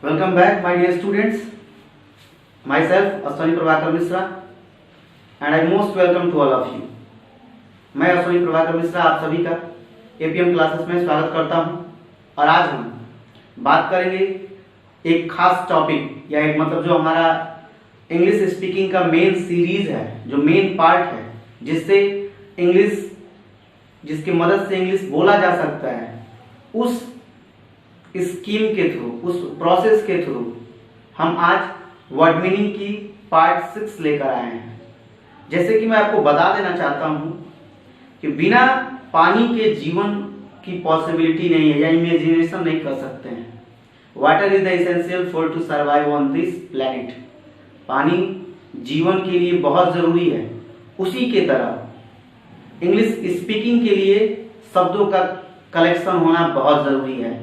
Welcome back, my dear students. Myself, Ashwani Prabhakar Mishra, and I most welcome to all of you. मैं अश्विनी प्रभाकर मिश्रा आप सभी का APM classes में स्वागत करता हूं और आज हम बात करेंगे एक खास टॉपिक या एक मतलब जो हमारा इंग्लिश स्पीकिंग का मेन सीरीज है, जो मेन पार्ट है, जिसकी मदद से इंग्लिश बोला जा सकता है, उस स्कीम के थ्रू, उस प्रोसेस के थ्रू हम आज वर्ड मीनिंग की पार्ट 6 लेकर आए हैं। जैसे कि मैं आपको बता देना चाहता हूं कि बिना पानी के जीवन की पॉसिबिलिटी नहीं है या इमेजिनेशन नहीं कर सकते हैं। Water is the essential for to survive on this planet. पानी जीवन के लिए बहुत जरूरी है। उसी के तरह इंग्लिश स्पीकिंग के लिए शब्दों का कलेक्शन होना बहुत जरूरी है।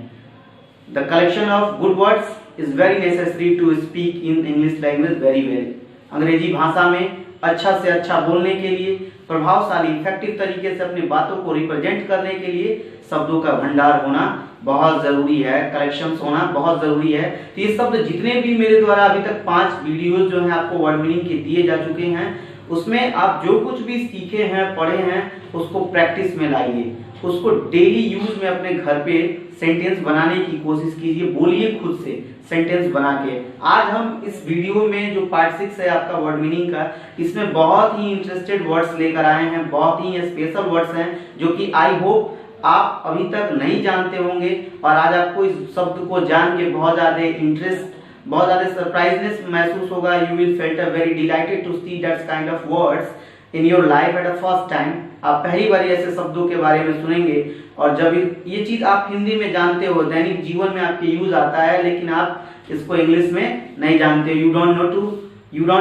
The collection of good words is very necessary to speak in English language very well. अंग्रेजी भाषा में अच्छा से अच्छा बोलने के लिए, प्रभावशाली इफेक्टिव तरीके से अपनी बातों को रिप्रेजेंट करने के लिए शब्दों का भंडार होना बहुत जरूरी है, कलेक्शंस होना बहुत जरूरी है। तो ये शब्द जितने भी मेरे द्वारा अभी तक 5 वीडियोस जो हैं आपको वर्ड मीनिंग के दिए जा चुके हैं, उसमें आप जो कुछ भी सीखे हैं, पढ़े हैं, उसको प्रैक्टिस में लाइए, उसको डेली यूज में अपने घर पे सेंटेंस बनाने की कोशिश कीजिए, बोलिए खुद से सेंटेंस बना के। आज हम इस वीडियो में जो पार्ट 6 है आपका वर्ड मीनिंग का, इसमें बहुत ही इंटरेस्टेड वर्ड्स लेकर आए हैं, बहुत ही स्पेशल वर्ड्स हैं जो कि आई होप आप अभी तक नहीं जानते होंगे और आज आपको इस शब्द को जान के बहुत ज्यादा इंटरेस्ट, बहुत ज्यादा सरप्राइजनेस महसूस होगा। You will felt a very delighted to see that kind of words in your life at the first time. आप पहली बार ऐसे शब्दों के बारे में सुनेंगे और जब ये चीज आप हिंदी में जानते हो, दैनिक जीवन में आपके यूज आता है, लेकिन आप इसको इंग्लिश में नहीं जानते। You don't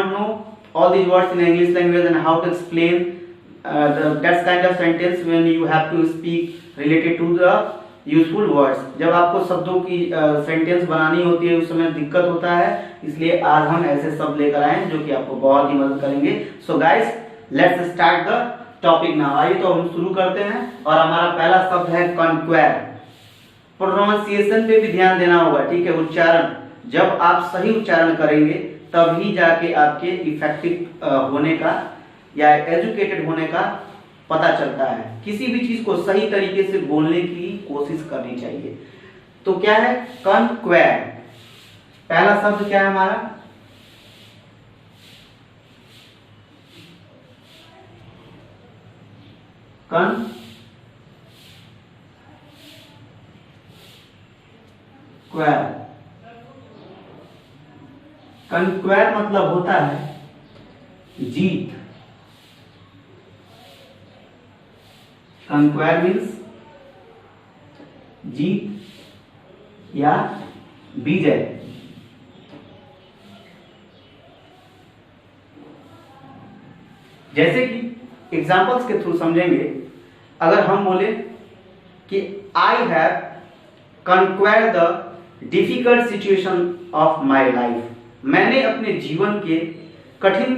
know all these words in English language and how to explain that kind of sentence when you have to speak related to the useful words. जब आपको शब्दों की सेंटेंस बनानी होती है उस समय दिक्कत होता है, इसलिए आज हम ऐसे शब्द लेकर आए हैं जो कि आपको बहुत ही मदद करेंगे। So guys, let's start the topic now. आइए तो हम शुरू करते हैं और हमारा पहला शब्द है कॉन्क्वेर। प्रोनाउंसिएशन पे भी ध्यान देना होगा, ठीक है, उच्चारण। जब आप सही उच्चारण करेंगे तभी जाके आपके इफेक्टिव होने का या एजुकेटेड होने का पता चलता है। किसी भी चीज को सही तरीके से बोलने की कोशिश करनी चाहिए। तो क्या है कॉन्क्वेर? पहला शब्द क्या है हमारा? कॉन्क्वेर। कॉन्क्वेर मतलब होता है जीत। कंक्वायर मीन्स जीत या विजय। जैसे कि एग्जांपल्स के थ्रू समझेंगे। अगर हम बोले कि I have conquer the difficult situation of my life, मैंने अपने जीवन के कठिन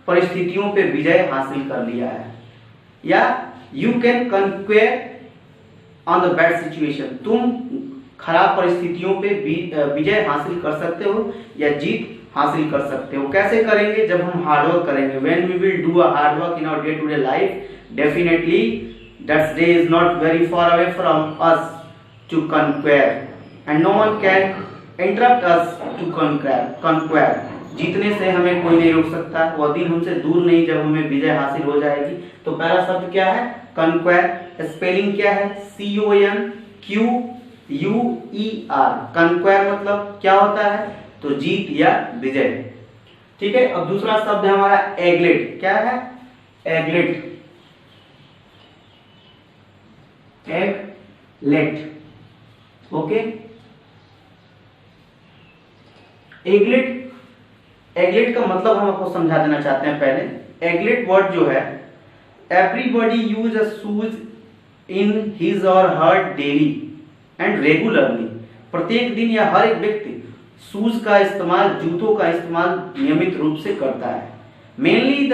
परिस्थितियों पे विजय हासिल कर लिया है। या you can conquer on the bad situation, तुम खराब परिस्थितियों पे विजय हासिल कर सकते हो या जीत हासिल कर सकते हो। कैसे करेंगे? जब हम हार्डवर्क करेंगे। When we will do a hard work in our day to day life, definitely that day is not very far away from us to conquer and no one can interrupt us to conquer. जीतने से हमें कोई नहीं रोक सकता, वह दिन हमसे दूर नहीं जब हमें विजय हासिल हो जाएगी। तो पहला शब्द क्या है? कंक्वेयर। स्पेलिंग क्या है? CONQUER। कंक्वेयर मतलब क्या होता है? तो जीत या विजय, ठीक है। अब दूसरा शब्द है हमारा एगलेट। क्या है? एगलेट। Aglet, okay. एगलेट का मतलब हम आपको समझा देना चाहते हैं पहले। एगलेट वर्ड जो है, everybody use a shoes in his और हर डेली एंड रेगुलरली। प्रत्येक दिन या हर एक व्यक्ति शूज का इस्तेमाल, जूतों का इस्तेमाल नियमित रूप से करता है। Mainly the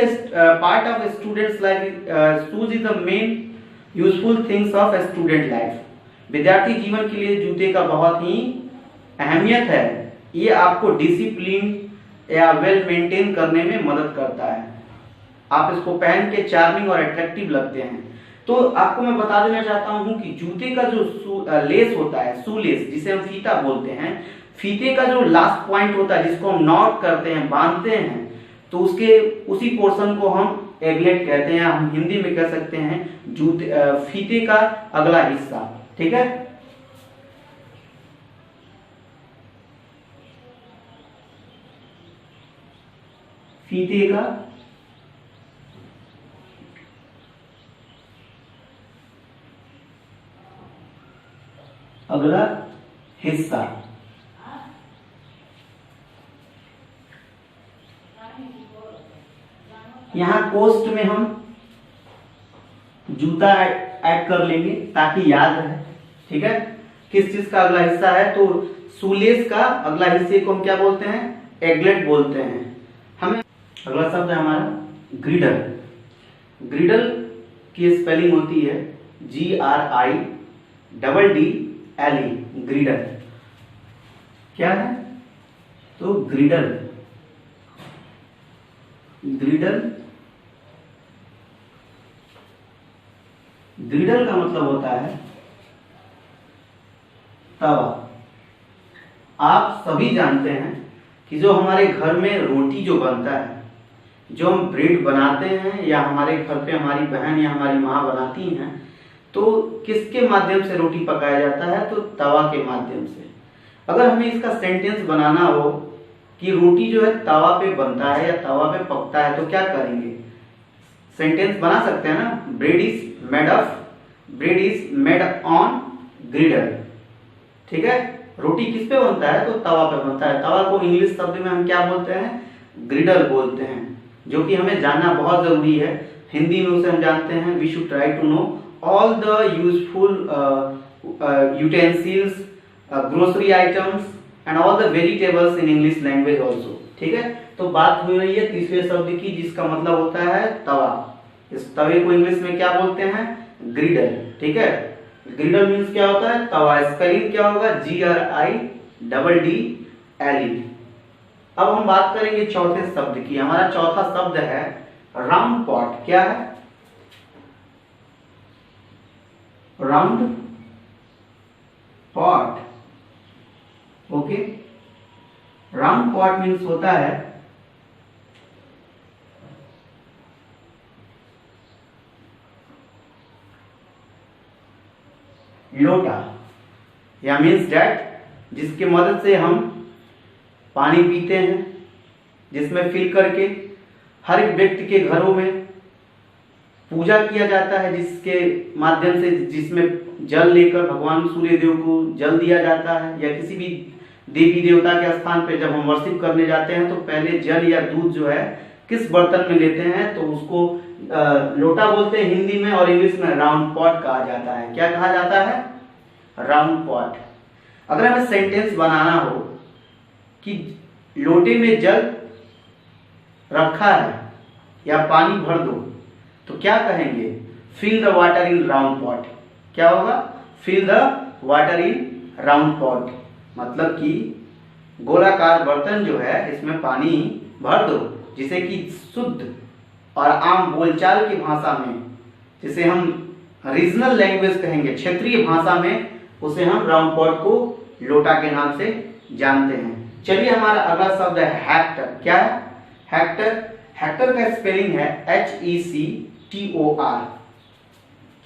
part of students life, shoes is the main useful things of student life. विद्यार्थी जीवन के लिए जूते का बहुत ही अहमियत है। ये आपको डिसिप्लिन या वेल मेंटेन करने में मदद करता है। आप इसको पहन के चार्मिंग और अट्रैक्टिव लगते हैं। तो आपको मैं बता देना चाहता हूं कि जूते का जो लेस होता है, शू लेस जिसे हम फीता बोलते हैं, फीते का जो लास्ट पॉइंट होता है जिसको हम नॉट करते हैं, बांधते हैं, तो उसके उसी पोर्शन को हम एगलेट कहते हैं। हम हिंदी में कह सकते हैं जूते फीते का अगला हिस्सा। ठीक है, फीते का अगला हिस्सा। यहां कोस्ट में हम जूता ऐड कर लेंगे ताकि याद रहे। ठीक है, किस चीज का अगला हिस्सा है, तो शूलेस का अगला हिस्से को हम क्या बोलते हैं, एगलेट बोलते हैं। हमें अगला शब्द है हमारा ग्रिडल। ग्रिडल की स्पेलिंग होती है GRIDDLE, ग्रिडल। क्या है, तो ग्रिडल, ग्रिडल, ग्रिडल का मतलब होता है तवा। आप सभी जानते हैं कि जो हमारे घर में रोटी जो बनता है, जो हम ब्रेड बनाते हैं या हमारे घर पे हमारी बहन या हमारी माँ बनाती हैं, तो किसके माध्यम से रोटी पकाया जाता है, तो तवा के माध्यम से। अगर हमें इसका सेंटेंस बनाना हो कि रोटी जो है तवा पे बनता है या तवा पे पकता है, तो क्या करेंगे, सेंटेंस बना सकते हैं ना, ब्रेड इज मेड ऑन ग्रिडल। ठीक है, रोटी किस पे बनता है, तो तवा पे बनता है। तवा को इंग्लिश शब्द में हम क्या बोलते हैं, ग्रिडल बोलते हैं, जो कि हमें जानना बहुत जरूरी है। हिंदी में उसे हम जानते हैं, we should try to know all the useful utensils, grocery items and all the vegetables in English language also. ठीक है, तो बात हो रही है तीसरे शब्द की जिसका मतलब होता है तवा। इस तवे को इंग्लिश में क्या बोलते हैं, ग्रिडल। ठीक है, ग्रिडल मीन्स क्या होता है, तवा। स्पेलिंग क्या होगा, GRIDDLE। अब हम बात करेंगे चौथे शब्द की। हमारा चौथा शब्द है राउंड पॉट। क्या है, round pot. Okay, round pot means होता है लोटा, या मीन्स डैट जिसकी मदद से हम पानी पीते हैं, जिसमें फिल करके हर एक व्यक्ति के घरों में पूजा किया जाता है, जिसके माध्यम से जिसमें जल लेकर भगवान सूर्य देव को जल दिया जाता है, या किसी भी देवी देवता के स्थान पे जब हम वर्शिप करने जाते हैं तो पहले जल या दूध जो है किस बर्तन में लेते हैं, तो उसको लोटा बोलते हैं हिंदी में, और इंग्लिश में राउंड पॉट कहा जाता है। क्या कहा जाता है, राउंड पॉट। अगर हमें सेंटेंस बनाना हो कि लोटे में जल रखा है या पानी भर दो, तो क्या कहेंगे, fill the water in round pot. क्या होगा, fill the water in round pot, मतलब कि गोलाकार बर्तन जो है इसमें पानी भर दो, जिसे कि शुद्ध और आम बोलचाल की भाषा में, जिसे हम रीजनल लैंग्वेज कहेंगे, क्षेत्रीय भाषा में, उसे हम राउंड पॉट को लोटा के नाम से जानते हैं। चलिए, हमारा अगला शब्द है हेक्टर। क्या है, हेक्टर। हेक्टर का स्पेलिंग है HECTOR।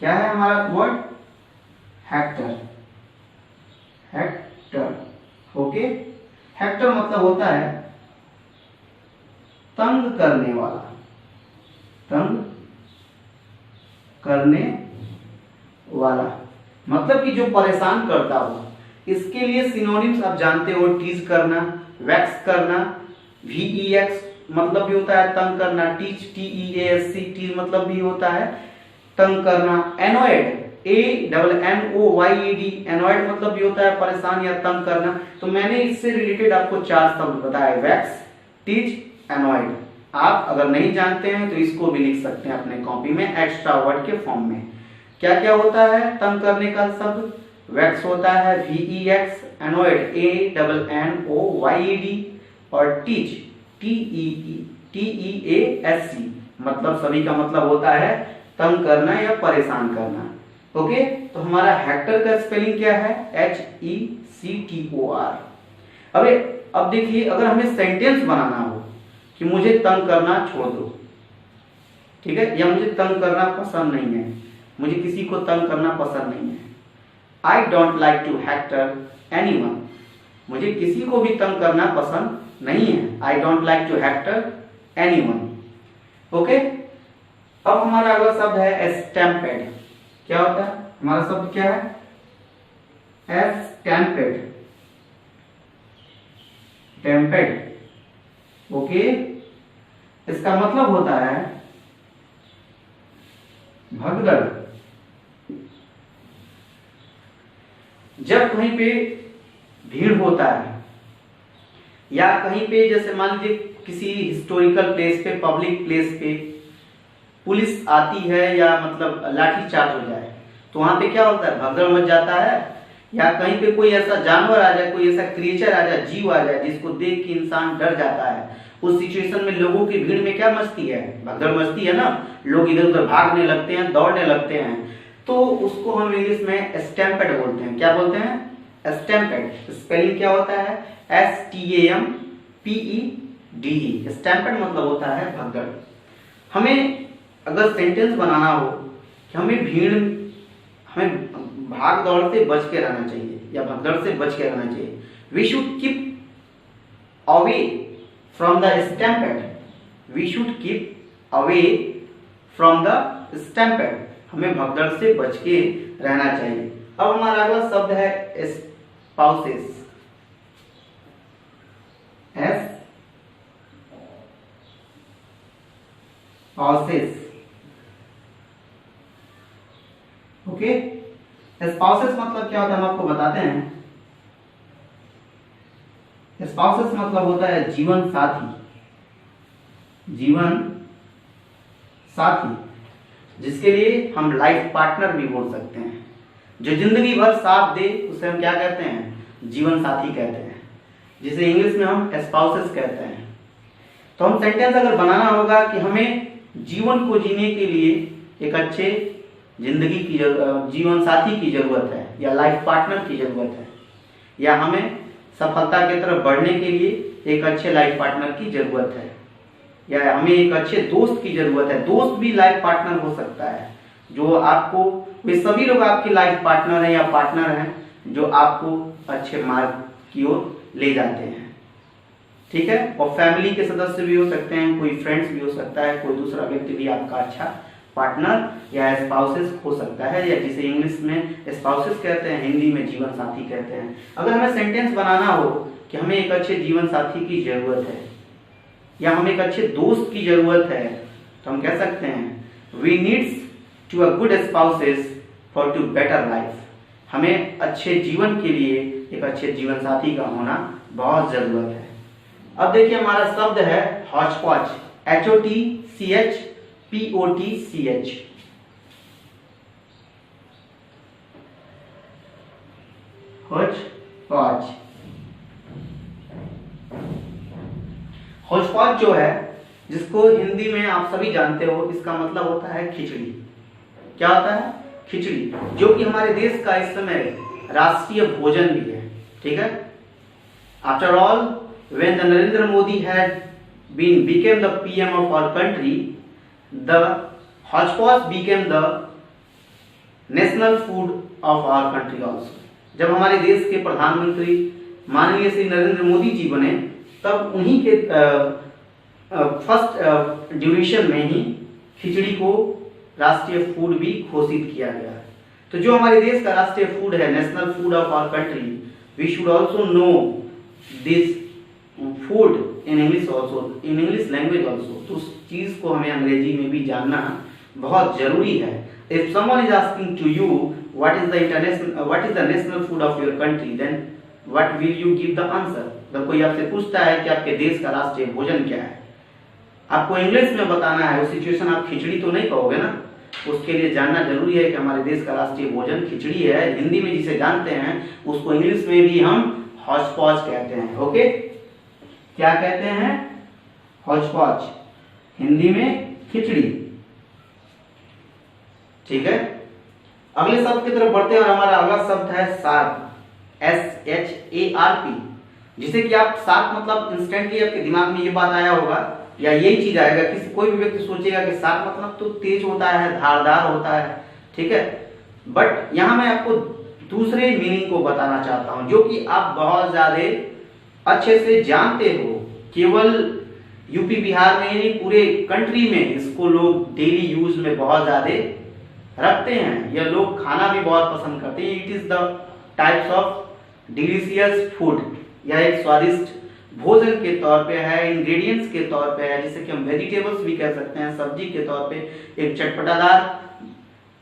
क्या है हमारा word, Hector, Hector. Okay, Hector मतलब होता है तंग करने वाला, तंग करने वाला, मतलब कि जो परेशान करता हो। इसके लिए सिनोनिम्स आप जानते हो, टीज करना, वैक्स करना, VEX मतलब भी होता है तंग करना, टीच TEASC टीज मतलब भी होता है तंग करना, एनोएड ANNOYED एनोएड मतलब भी होता है परेशान या तंग करना। तो मैंने इससे रिलेटेड आपको 4 शब्द बताए, वैक्स, टीच, एनोएड। आप अगर नहीं जानते हैं तो इसको भी लिख सकते हैं अपने कॉपी में एक्स्ट्रा वर्ड के फॉर्म में। क्या क्या होता है तंग करने का शब्द, वैक्स होता है VEX, एनोइड ANNOYED, और टीच TEASC, मतलब सभी का मतलब होता है तंग करना या परेशान करना। ओके, तो हमारा हेक्टर का स्पेलिंग क्या है? HECTOR। अब देखिए, अगर हमें सेंटेंस बनाना हो कि मुझे तंग करना छोड़ दो, ठीक है, या मुझे तंग करना पसंद नहीं है, मुझे किसी को तंग करना पसंद नहीं है, I don't like to hector anyone, मुझे किसी को भी तंग करना पसंद नहीं है, I don't like to hector anyone. Okay, अब हमारा अगला शब्द है स्टैम्पेड। क्या होता है हमारा शब्द? क्या है? Stampede, stampede. ओके, इसका मतलब होता है भगदड़। जब कहीं पे भीड़ होता है या कहीं पे, जैसे मान लीजिए किसी हिस्टोरिकल प्लेस पे, पब्लिक प्लेस पे पुलिस आती है या मतलब लाठीचार्ज हो जाए, तो वहां पे क्या होता है? भगदड़ मच जाता है। या कहीं पे कोई ऐसा जानवर आ जाए, कोई ऐसा क्रिएचर आ जाए, जीव आ जाए, जिसको देख के इंसान डर जाता है, उस सिचुएशन में लोगों की भीड़ में क्या मचती है? भगदड़ मचती है ना, लोग इधर उधर भागने लगते हैं, दौड़ने लगते हैं, तो उसको हम इंग्लिश में स्टैम्पेड बोलते हैं। क्या बोलते हैं? स्टैम्पेड। स्पेलिंग क्या होता है? STAMPEDE। स्टैम्पेड मतलब होता है भगदड़। हमें अगर सेंटेंस बनाना हो कि हमें भाग दौड़ से बच के रहना चाहिए या भगदड़ से बच के रहना चाहिए, we should keep away from the stampede, we should keep away from the stampede, हमें भगदड़ से बच के रहना चाहिए। अब हमारा अगला शब्द है स्पाउसेस। स्पाउसेस। ओके, स्पाउसेस मतलब क्या होता है हम आपको बताते हैं। स्पाउसेस मतलब होता है जीवन साथी। जीवन साथी, जिसके लिए हम लाइफ पार्टनर भी बोल सकते हैं। जो जिंदगी भर साथ दे उसे हम क्या कहते हैं? जीवन साथी कहते हैं, जिसे इंग्लिश में हम स्पाउसेस कहते हैं। तो हम सेंटेंस अगर बनाना होगा कि हमें जीवन को जीने के लिए एक अच्छे जिंदगी की जीवन साथी की जरूरत है या लाइफ पार्टनर की जरूरत है, या हमें सफलता की तरफ बढ़ने के लिए एक अच्छे लाइफ पार्टनर की जरूरत है, या हमें एक अच्छे दोस्त की जरूरत है। दोस्त भी लाइफ पार्टनर हो सकता है, जो आपको, वे सभी लोग आपके लाइफ पार्टनर हैं या पार्टनर हैं जो आपको अच्छे मार्ग की ओर ले जाते हैं। ठीक है, और फैमिली के सदस्य भी हो सकते हैं, कोई फ्रेंड्स भी हो सकता है, कोई दूसरा व्यक्ति भी आपका अच्छा पार्टनर या स्पाउसेस हो सकता है, या जिसे इंग्लिश में स्पाउसेस कहते हैं, हिंदी में जीवन साथी कहते हैं। अगर हमें सेंटेंस बनाना हो कि हमें एक अच्छे जीवन साथी की जरूरत है या हमें एक अच्छे दोस्त की जरूरत है, तो हम कह सकते हैं we needs to a good spouses for to better life. हमें अच्छे जीवन के लिए एक अच्छे जीवन साथी का होना बहुत जरूरत है। अब देखिए हमारा शब्द है हॉचपॉच। HOTCHPOTCH। हॉचपॉच। हॉचपॉच जो है, जिसको हिंदी में आप सभी जानते हो, इसका मतलब होता है खिचड़ी। क्या होता है? खिचड़ी, जो कि हमारे देश का इस समय राष्ट्रीय भोजन भी है। ठीक है, after all when the Narendra Modi had became the PM of our country, the hotchpotch became the national food of our country also। जब हमारे देश के प्रधानमंत्री माननीय श्री नरेंद्र मोदी जी बने, तब उन्हीं के फर्स्ट ड्यूरेशन में ही खिचड़ी को राष्ट्रीय फूड भी घोषित किया गया। तो जो हमारे देश का राष्ट्रीय फूड है, national food of our country, we should also know this food in English also, in English language also. तो उस चीज को हमें अंग्रेजी में भी जानना बहुत जरूरी है। If someone is asking to you what is the national food of your country, then what will you give the answer. जब कोई आपसे पूछता है कि आपके देश का राष्ट्रीय भोजन क्या है, आपको इंग्लिश में बताना है, उस सिचुएशन आप खिचड़ी तो नहीं कहोगे ना, उसके लिए जानना जरूरी है कि हमारे देश का राष्ट्रीय भोजन खिचड़ी है। हिंदी में जिसे जानते हैं उसको इंग्लिश में भी हम हौच पौच कहते हैं। ओके, क्या कहते हैं? हौच पौच, हिंदी में खिचड़ी। ठीक है, अगले शब्द की तरफ बढ़ते हैं और हमारा अगला शब्द है शार्प, SHARP, जिसे कि आप शार्प मतलब इंस्टेंटली आपके दिमाग में ये बात आया होगा या यही चीज आएगा, किसी कोई भी व्यक्ति सोचेगा कि शार्प मतलब तो तेज होता है, धारदार होता है। ठीक है, बट यहां मैं आपको दूसरे मीनिंग को बताना चाहता हूं जो कि आप बहुत ज्यादा अच्छे से जानते हो। केवल यूपी बिहार में नहीं, पूरे कंट्री में इसको लोग डेली यूज में बहुत ज्यादा रखते हैं। यह लोग खाना भी बहुत पसंद करते हैं। It is the types of delicious food, यह एक स्वादिष्ट भोजन के तौर पे है, इंग्रेडिएंट्स के तौर पे है, जिसे कि हम वेजिटेबल्स भी कह सकते हैं, सब्जी के तौर पे एक चटपटादार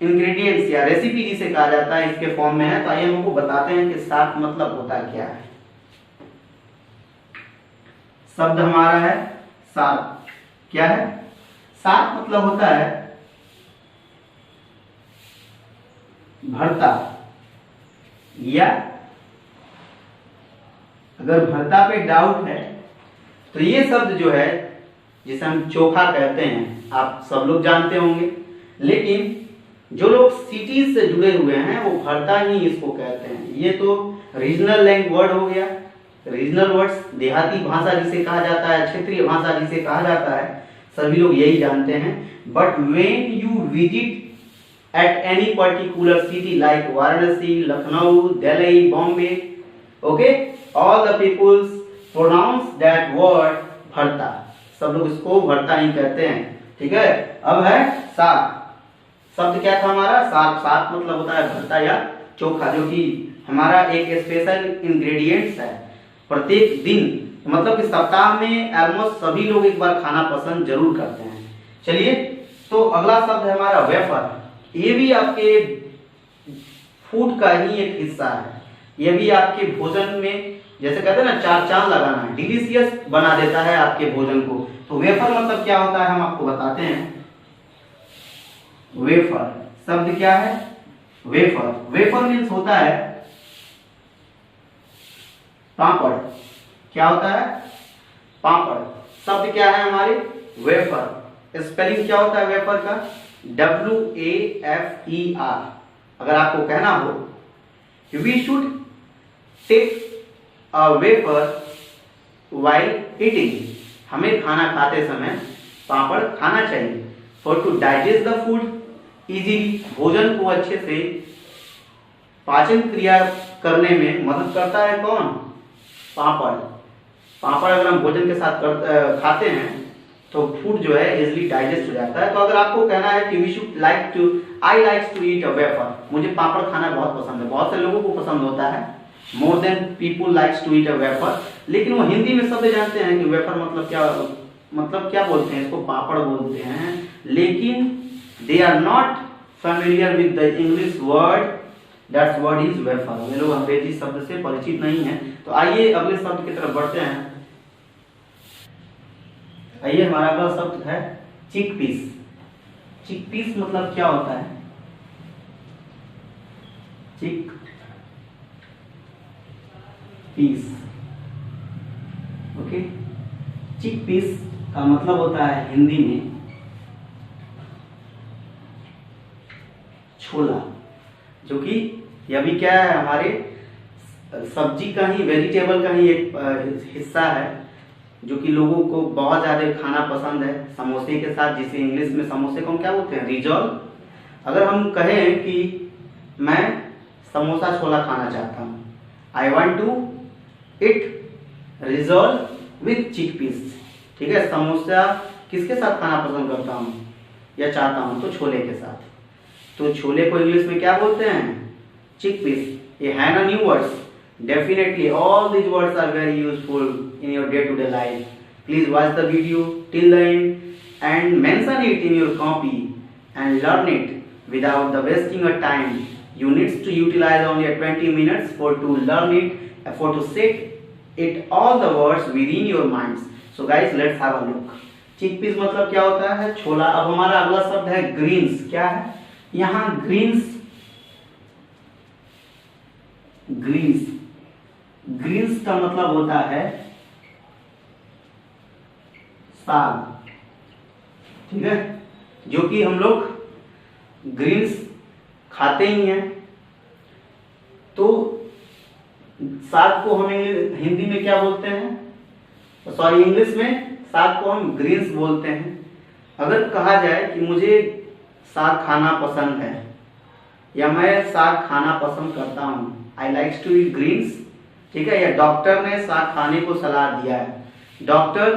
इंग्रेडिएंट्स या रेसिपी जिसे कहा जाता है, इसके फॉर्म में है। तो आइए हम आपको बताते हैं कि शार्प मतलब होता क्या है। शब्द हमारा है शार्प। क्या है? शार्प मतलब होता है भरता, या अगर भरता पे डाउट है तो ये शब्द जो है जिसे हम चोखा कहते हैं, आप सब लोग जानते होंगे, लेकिन जो लोग सिटीज से जुड़े हुए हैं वो भरता ही इसको कहते हैं। ये तो रीजनल लैंग्वेज वर्ड हो गया, रीजनल वर्ड्स, देहाती भाषा जिसे कहा जाता है, क्षेत्रीय भाषा जिसे कहा जाता है, सभी लोग यही जानते हैं। But when you visit at any particular city like Varanasi, Lucknow, Delhi, Bombay, okay, all the peoples pronounce that word भरता, सब लोग इसको भरता ही कहते हैं। ठीक है, अब है शार्प। शब्द क्या था हमारा? शार्प। शार्प मतलब होता है भरता या चोखा, जो कि हमारा एक स्पेशल इंग्रेडिएंट्स है। प्रत्येक दिन मतलब कि सप्ताह में ऑलमोस्ट सभी लोग एक बार खाना पसंद जरूर करते हैं। चलिए, तो अगला शब्द है हमारा वेफर। ये भी आपके फूड का ही एक हिस्सा है। ये भी आपके भोजन में, जैसे कहते हैं ना, चार चांद लगाना, डिलीशियस बना देता है आपके भोजन को। तो वेफर मतलब क्या होता है हम आपको बताते हैं। वेफर शब्द क्या है? वेफर, वेफर मीन्स होता है पापड़। क्या होता है? पापड़। शब्द क्या है हमारे? वेफर। स्पेलिंग क्या होता है वेफर का? WAFER। अगर आपको कहना हो we should take a wafer while eating, हमें खाना खाते समय पापड़ खाना चाहिए। For to digest the food easily, भोजन को अच्छे से पाचन क्रिया करने में मदद करता है कौन? पापड़। पापड़ अगर हम भोजन के साथ खाते हैं तो फूड जो है इजीली डाइजेस्ट हो जाता है। तो अगर आपको कहना है कि we should like to, I like to eat a wafer, मुझे पापड़ खाना बहुत पसंद है, बहुत से लोगों को पसंद होता है, more than people likes to eat a wafer, लेकिन वो हिंदी में सब जानते हैं कि वेफर मतलब क्या बोलते हैं, इसको पापड़ बोलते हैं, लेकिन they are not familiar with the English word, that's word is wafer. वे लोग अंग्रेजी शब्द से परिचित नहीं है। तो आइए अगले शब्द की तरफ बढ़ते हैं। आइए, हमारा अगला शब्द है चिकपीस। चिकपीस मतलब क्या होता है? चिक पीस। ओके, चिकपीस का मतलब होता है हिंदी में छोला, जो कि यह भी क्या है, हमारे सब्जी का ही, वेजिटेबल का ही एक हिस्सा है, जो कि लोगों को बहुत ज्यादा खाना पसंद है समोसे के साथ, जिसे इंग्लिश में समोसे को हम क्या बोलते हैं? रिजोल। अगर हम कहें कि मैं समोसा छोला खाना चाहता हूँ, I want to eat rissole with chickpeas. ठीक है, समोसा किसके साथ खाना पसंद करता हूँ या चाहता हूँ? तो छोले के साथ। तो छोले को इंग्लिश में क्या बोलते हैं? चिकपीस। ये है ना new words? Definitely all these words are very useful in your day-to-day life. Please watch the video till the end and mention it in your copy and learn it without the wasting of time. You need to utilize only 20 minutes for to learn it, for to set it all the words within your minds. So guys, let's have a look. Chickpeas मतलब क्या होता है? छोला। अब हमारा अगला शब्द है Green's. क्या है? यहां ग्रीन्स, ग्रीन्स, ग्रीन्स का मतलब होता है साग, ठीक है, जो कि हम लोग ग्रीन्स खाते ही हैं। तो साग को हम हिंदी में क्या बोलते हैं, सॉरी इंग्लिश में साग को हम ग्रीन्स बोलते हैं। अगर कहा जाए कि मुझे साग खाना पसंद है या मैं साग खाना पसंद करता हूं, I likes to eat greens, ठीक है, या डॉक्टर ने साग खाने को सलाह दिया है, doctor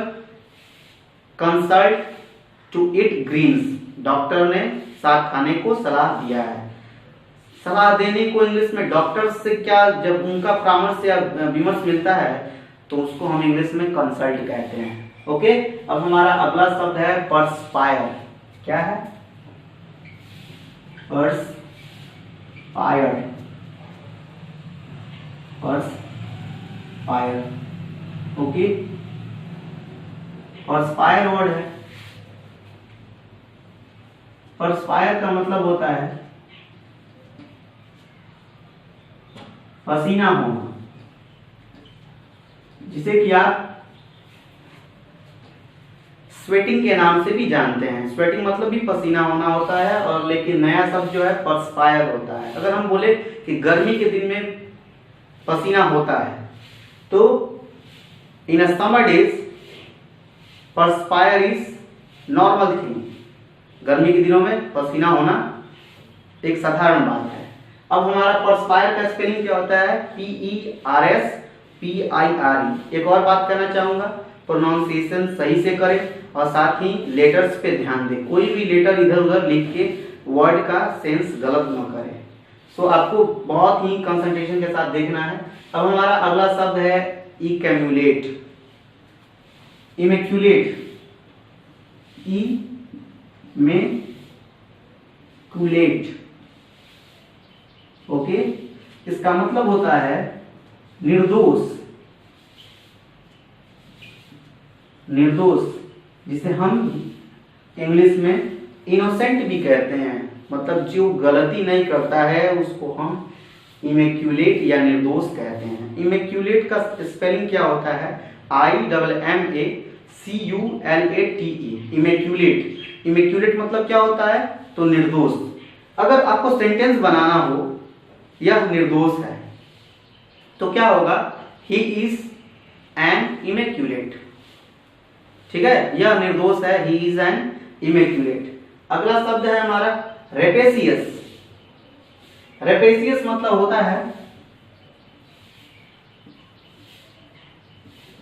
consult to eat greens, doctor ने साग खाने को सलाह दिया है। सलाह देने को इंग्लिश में डॉक्टर से क्या, जब उनका परामर्श या विमर्श मिलता है तो उसको हम इंग्लिश में कंसल्ट कहते हैं। ओके, अब हमारा अगला शब्द है परस्पायर। क्या है? परस्पायर, परस्पायर, ओके, परस्पायर वर्ड है। परस्पायर का मतलब होता है पसीना होना, जिसे कि आप स्वेटिंग के नाम से भी जानते हैं। स्वेटिंग मतलब भी पसीना होना होता है, और लेकिन नया शब्द जो है परस्पायर होता है। अगर हम बोले कि गर्मी के दिन में पसीना होता है, तो in summer days perspire is normal thing. गर्मी के दिनों में पसीना होना एक साधारण बात है। अब हमारा परस्पायर का स्पेलिंग क्या होता है? PERSPIRE। एक और बात कहना चाहूंगा, प्रोनाउंसिएशन सही से करें और साथ ही लेटर्स पे ध्यान दें। कोई भी लेटर इधर उधर लिख के वर्ड का सेंस गलत न करें। सो आपको बहुत ही कंसंट्रेशन के साथ देखना है। अब हमारा अगला शब्द है इकैम्युलेट, इमैक्युलेट, इमैक्युलेट, ओके, इसका मतलब होता है निर्दोष, निर्दोष, जिसे हम इंग्लिश में इनोसेंट भी कहते हैं। मतलब जो गलती नहीं करता है उसको हम इमैक्युलेट या निर्दोष कहते हैं। इमैक्युलेट का स्पेलिंग क्या होता है? IMMACULATE, immaculate. इमैक्युलेट मतलब क्या होता है? तो निर्दोष। अगर आपको सेंटेंस बनाना हो यह निर्दोष है, तो क्या होगा? ही इज एन इमैक्युलेट, ठीक है, यह निर्दोष है, ही इज एन इमैक्युलेट। अगला शब्द है हमारा रेपेशियस। रेपेशियस मतलब होता है,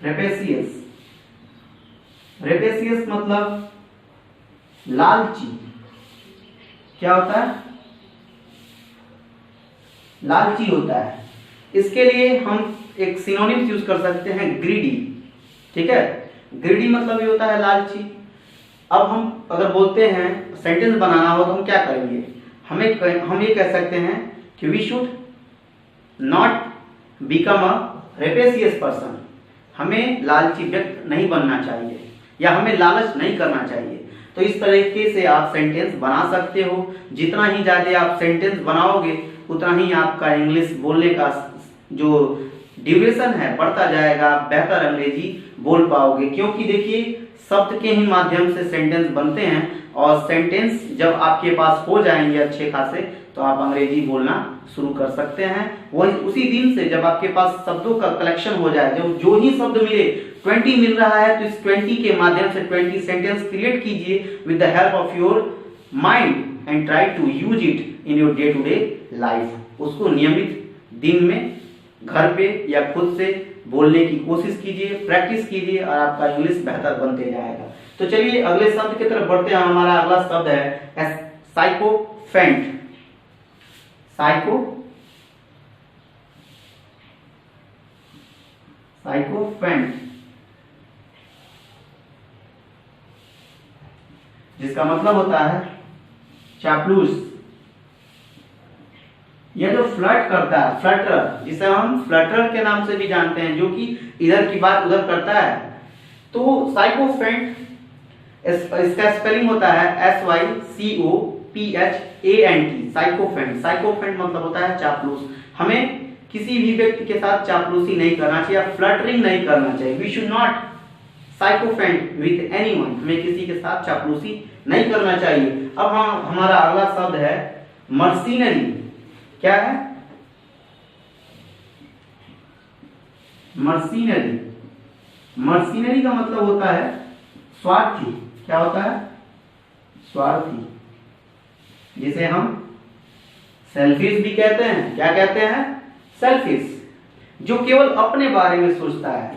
रेपेशियस, रेपेशियस मतलब लालची। क्या होता है? लालची होता है। इसके लिए हम एक सिनोनिम्स यूज कर सकते हैं, ग्रीडी, ठीक है, ग्रीडी मतलब ये होता है लालची। अब हम अगर बोलते हैं सेंटेंस बनाना हो तो हम क्या करेंगे? हम ये कह सकते हैं कि we should not become a rapacious person. हमें लालची व्यक्ति नहीं बनना चाहिए या हमें लालच नहीं करना चाहिए। तो इस तरीके से आप सेंटेंस बना सकते हो। जितना ही ज्यादा आप सेंटेंस बनाओगे उतना ही आपका इंग्लिश बोलने का जो ड्यूरेशन है बढ़ता जाएगा, बेहतर अंग्रेजी बोल पाओगे। क्योंकि देखिए शब्द के ही माध्यम से सेंटेंस बनते हैं, और सेंटेंस जब आपके पास हो जाएंगे अच्छे खासे तो आप अंग्रेजी बोलना शुरू कर सकते हैं। वही उसी दिन से जब आपके पास शब्दों का कलेक्शन हो जाए, जब जो ही शब्द मिले 20 मिल रहा है तो इस 20 के माध्यम से 20 सेंटेंस क्रिएट कीजिए with the help of your mind and try to use it in your day to day life. उसको नियमित दिन में घर पे या खुद से बोलने की कोशिश कीजिए, प्रैक्टिस कीजिए और आपका इंग्लिश बेहतर बनते जाएगा। तो चलिए अगले शब्द की तरफ बढ़ते हैं। हमारा अगला शब्द है साइकोफेंट। साइकोफेंट, जिसका मतलब होता है चापलूस। यह जो फ्लर्ट करता है, फ्लटर, जिसे हम फ्लटर के नाम से भी जानते हैं, जो कि इधर की बात उधर करता है। तो साइकोफेंट इसका स्पेलिंग होता है SYCOPHANT, PHANT, साइकोफेंट। साइकोफेंट मतलब होता है चापलूस। हमें किसी भी व्यक्ति के साथ चापलूसी नहीं करना चाहिए, फ्लर्टरिंग नहीं करना चाहिए। We should not sycophant with anyone, हमें किसी के साथ चापलूसी नहीं करना चाहिए। अब हम हमारा अगला शब्द है मर्सिनरी। क्या है? मर्सिनरी। मर्सिनरी का मतलब होता है स्वार्थी। क्या होता है? स्वार्थी, जिसे हम सेल्फिश भी कहते हैं। क्या कहते हैं? सेल्फिश, जो केवल अपने बारे में सोचता है।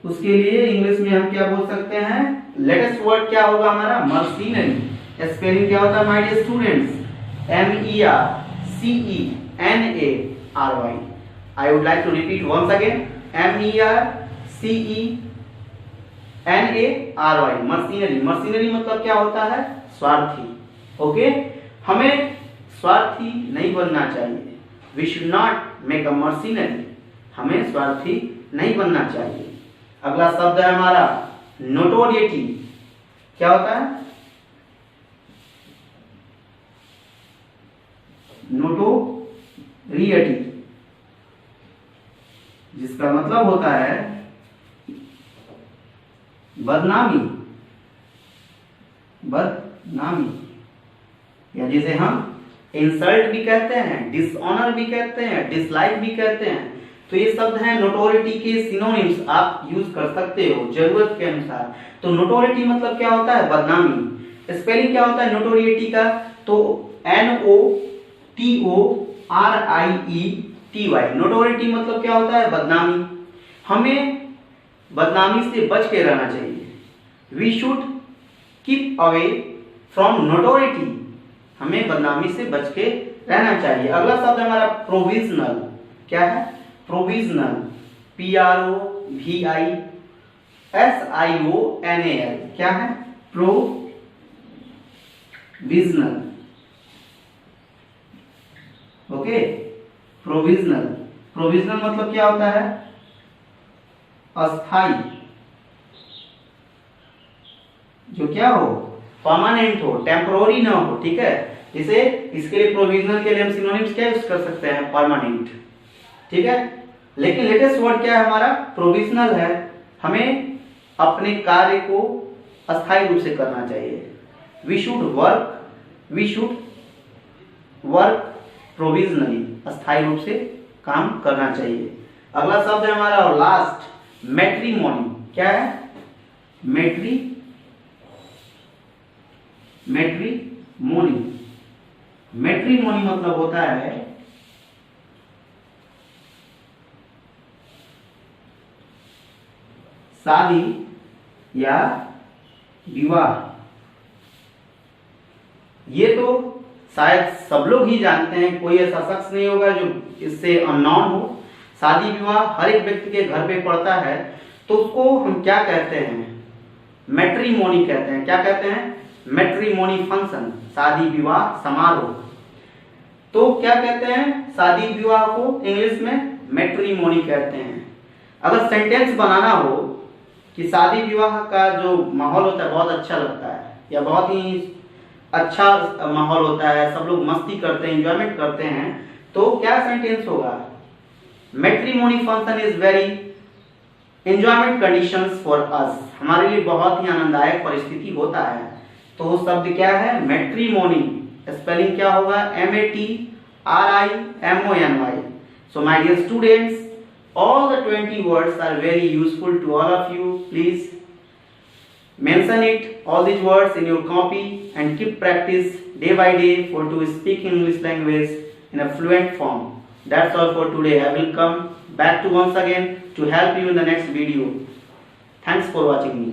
उसके लिए इंग्लिश में हम क्या बोल सकते हैं? लेटेस्ट वर्ड क्या होगा हमारा? मर्सिनरी। स्पेलिंग क्या होता है my dear students? MERCENARY। I would like to repeat once again, MERCENARY, mercenary. Mercenary मतलब क्या होता है? स्वार्थी। ओके, हमें स्वार्थी नहीं बनना चाहिए। We should not make a mercenary, हमें स्वार्थी नहीं बनना चाहिए। अगला शब्द है हमारा नोटोरिएटी। क्या होता है? नोटोरिएटी, जिसका मतलब होता है बदनामी। बदनामी, या जिसे हम इंसल्ट भी कहते हैं, डिसऑनर भी कहते हैं, डिसलाइक भी कहते हैं। तो ये शब्द हैं नोटोरिटी के सिनोनिम्स, आप यूज कर सकते हो जरूरत के अनुसार। तो नोटोरिटी मतलब क्या होता है? बदनामी। स्पेलिंग क्या होता है नोटोरिटी का? तो NOTORIETY। नोटोरिटी मतलब क्या होता है? बदनामी। हमें बदनामी से बच के रहना चाहिए। We should keep away from notoriety, हमें बदनामी से बच के रहना चाहिए। अगला शब्द हमारा प्रोविजनल। क्या है? Provisional, PROVISIONAL। क्या है? प्रोविजनल। Okay, provisional. प्रोविजनल मतलब क्या होता है? अस्थाई, जो क्या हो? परमानेंट हो, टेम्पोररी ना हो। ठीक है, इसे इसके लिए प्रोविजनल के लिए हम सिनोनिम्स क्या यूज कर सकते हैं? परमानेंट। ठीक है, लेकिन लेटेस्ट वर्ड क्या है हमारा? प्रोविजनल है। हमें अपने कार्य को अस्थायी रूप से करना चाहिए। वी शुड वर्क प्रोविजनली, अस्थायी रूप से काम करना चाहिए। अगला शब्द है हमारा और लास्ट, मैट्रिमोनी। क्या है? मैट्रिमोनी। मैट्रिमोनी मतलब होता है शादी या विवाह। ये तो शायद सब लोग ही जानते हैं, कोई ऐसा शख्स नहीं होगा जो इससे अननोन हो। शादी विवाह हर एक व्यक्ति के घर पे पड़ता है, तो उसको हम क्या कहते हैं? मैट्रिमोनी कहते हैं। क्या कहते हैं? मैट्रिमोनी फंक्शन, शादी विवाह समारोह। तो क्या कहते हैं? शादी विवाह को इंग्लिश में मैट्रिमोनी कहते हैं। अगर सेंटेंस बनाना हो कि शादी विवाह का जो माहौल होता है बहुत अच्छा लगता है, या बहुत ही अच्छा माहौल होता है, सब लोग मस्ती करते हैं, एंजॉयमेंट करते हैं, तो क्या सेंटेंस होगा? Matrimony function is very enjoyment conditions for us, हमारे लिए बहुत ही आनंददायक परिस्थिति होता है। तो वो शब्द क्या है? मैट्रिमोनी। स्पेलिंग क्या होगा? MATRIMONY। So my dear students, all the 20 words are very useful to all of you. Please mention it, all these words in your copy, and keep practice day by day for to speak English language in a fluent form. That's all for today. I will come back to once again to help you in the next video. Thanks for watching me.